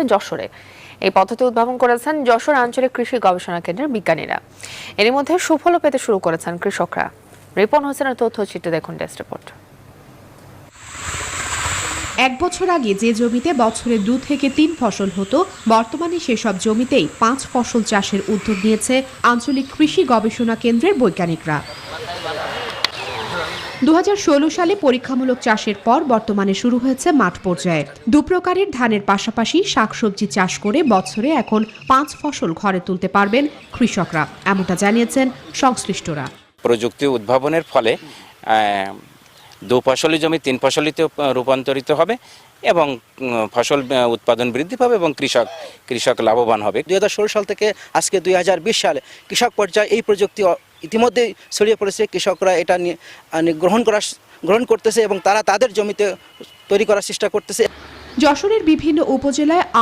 যশোরে এই পদ্ধতি উদ্ভাবন করেছেন যশোর আঞ্চলিক কৃষি গবেষণা কেন্দ্রের বিজ্ঞানীরা। এর মধ্যে সুফলও পেতে শুরু করেছেন কৃষকরা। রিপন হোসেনের তথ্যচিত্রে দেখুন ডেস্ক রিপোর্ট। এক বছর আগে যে জমিতে বছরে 2 থেকে 3 ফসল হতো, বর্তমানে সেসব জমিতেই 5 ফসল চাষের উদ্যোগ নিয়েছে আঞ্চলিক কৃষি গবেষণা কেন্দ্রের বৈজ্ঞানিকরা। 2016 সালে পরীক্ষামূলক চাষের পর বর্তমানে শুরু হয়েছে মাঠ পর্যায়ে। 2 প্রকারের ধানের পাশাপাশি শাকসবজি চাষ করে বছরে এখন 5 ফসল ঘরে তুলতে পারবেন কৃষকরা, এমনটা জানিয়েছেন সংশ্লিষ্টরা। প্রযুক্তি উদ্ভাবনের ফলে 2 ফসলি জমি 3 ফসলিতে রূপান্তরিত হবে এবং ফসল উৎপাদন বৃদ্ধি পাবে এবং কৃষক লাভবান হবে। 2016 সাল থেকে আজকে 2020 সালে কৃষক পর্যায়ে এই প্রযুক্তি ইতিমধ্যে ছড়িয়ে পড়েছে। কৃষকরা এটা গ্রহণ করতেছে এবং তারা তাদের জমিতে তৈরি করার চেষ্টা করতেছে। যশোরের বিভিন্ন উপজেলায়